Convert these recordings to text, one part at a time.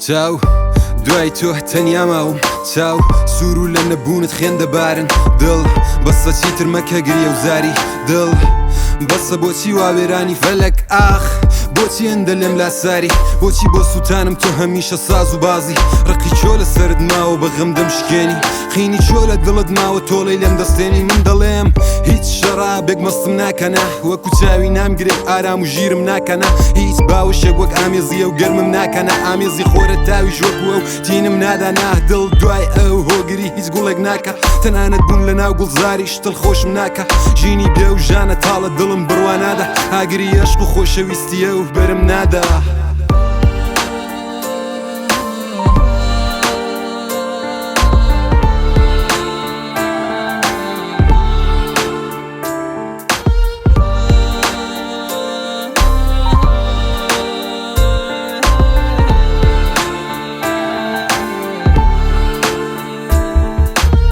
چاو دوای تۆ تەنیا ماوم چاو سوور و لە نەبوونت خوێن دەبارن دڵ بەسە چیتر مەکە گریە و زاری دڵ بەسە بۆچی واوێرانی فەلەک ئاخ بۆچی هەندە لێم لاساری بۆچی بۆ سووتانم تۆ هەمیشە ساز و بازی ڕقی چۆ لە سرت ماوە بە غەم دەمشکێنی خینی چۆ لە دڵت ماوە تۆڵەی لێم دەستێنی من دەڵێم هیچ شەرابێک مەستم ناکەنە وەکو چاوی نامگرێ ئارام و ژیرم ناکەنە هیچ باوشێک وەک ئامێزیە و گەرمم ناکەنە ئامێزی خۆرە تاوی ژۆکووە و تینم نادانا دڵ دوای ئەو هۆگری هیچ گوڵێک ناکە تەنانەت بوون لە ناو گوڵزاری شتڵ خۆشم ناکە ژینی بێ و ژانە تاڵە دڵم بڕوانادا ئاگری عەشق و خۆشەویستیە و بەرم نادا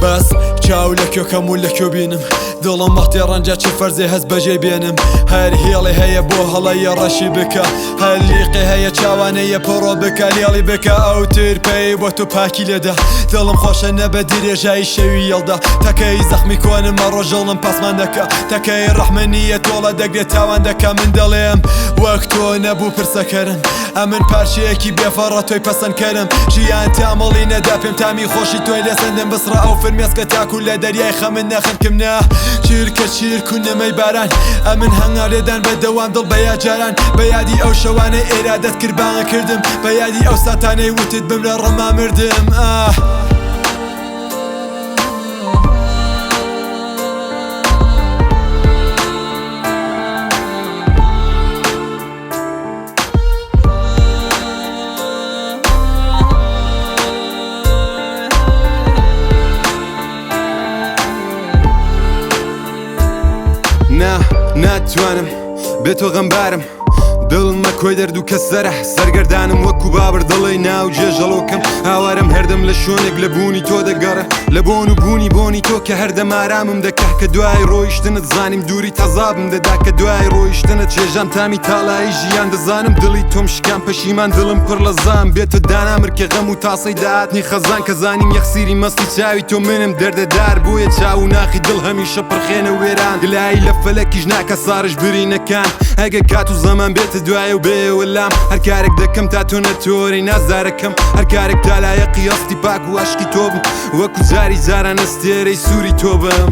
بەس چاو لە کێکەم و لە کێو بینم دڵم وەختی ڕەنجە چ فەرزێ هەست بەجێ بێنم هەر هێڵی هەیە بۆ هەڵەیە ڕەشی بکە هەر لیقی هەیە چاوانەیە پڕۆ بکە لێڵی بکە ئەو تر پێی بۆ تو پاکی لێدا دڵم خۆشە نەبە درێژایی شەوی یەڵدا تەکەی زەخمی کۆنم ئە ڕۆژەڵم پاسمان دەکە تەکەی ڕەحمەنیە تۆڵە دەگرێت تاوان دەکە من دەڵێم وەک تۆ نەبوو پرسەکەرم ئەمن پارچەیەکی بێفەڕە تۆی پەسەندکەرم ژیان تامەڵی نەدا پێم تامی خۆشی تۆی لەسەندم بسڕە ئەو فرمێسکە تاکو لە دەریای خەمن نەخنکم نا چیرکە چیرک و نەمەی باران ئەمن هەنگاڵێدان بەدەوام دڵ بە یاجاران بە یادی ئەو شەوانەی ئێرادەت کردبانە کردم بە یادی ئەو ساتانەی وتت بمرە ڕەما مردم ناتوانم بێتۆ غەمبارم دڵمە کۆی دەرد و کە سەرگەردانم وەکو بابر دڵی ناو جێژەڵۆکەم هاوارم هەردەم لە شوێنێک لە بوونی تۆ دەگەڕە لە بۆن و بوونی تۆ کە هەردەم ئارامم دەکا کە دوای ڕۆیشتنت زانیم دووری تەزابم دەدا کە دوای ڕۆیشتنت چێژان تامی تاڵایی ژیان دەزانم دڵی تۆم شکام پەشیمان دڵم پڕ لە زام بێتە دانامر کە غەم و تاسەی داهاتنی خەزان کە زانیم یەخسیری مەستی چاوی تۆ منم دەردەدار بۆیە چاو و ناخی دڵ هەمیشە پڕخێنە وێران گلایی لە فەلەکیش ناکە سارش برینەکان ئەگە کات و زەمان بێتە دوایە و بێوەلام هەر کارێک دەکەم تا تۆ نەتۆری نازدارەکەم هەر کارێک تالایە قیاستی پاک و عەشقی تۆ بم وەکو جاری جاران ئەستێرەی سووری تۆ بم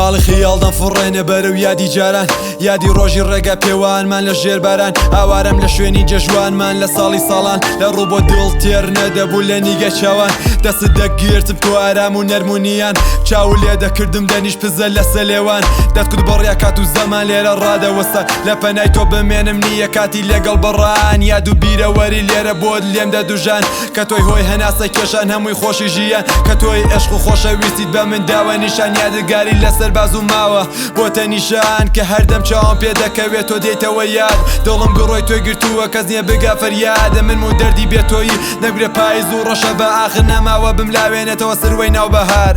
باڵی خیاڵدان فڕێنە بەرەو یادی جاران یادی ڕۆژی ڕێگە پێوانمان لە ژێر باران ئاوارم لە شوێنی جەژوانمان لە ساڵی ساڵان لە ڕوو بۆ دڵ تێر نەدەبوو لە نیگە چاوان دەست دەگیرتم تۆ ئارام و نەرمونیان چاو لێ دەکردم دەنیش پزە لە سەلێوان دەتکوت بەڕیا کات و زەمان لێرە ڕادەوەسە لە پەنای تۆ بمێنم نییە کاتی لەگەڵ بەڕان یاد و بیرەوەری لێرە بۆت لێم دەدوژان کە تۆی هۆی هەناسە کێشان هەمووی خۆشی ژیان کە تۆی عێشق و خۆشەویستیت بە من داوە نیشان یادگاری لەسەر باز و ماوە بۆتە نیشان کە هەردەم چاوم پێ دەکەوێت تۆ دێتەوە یاد دڵم گڕۆی تۆی گرتووە کەس نییە بگا فەریادە من و دەردی بێتۆیی نەگرێ پاییز و ڕەشە بە ئاخر نەماوە بملاوێنێتەوە سروەی ناوبەهار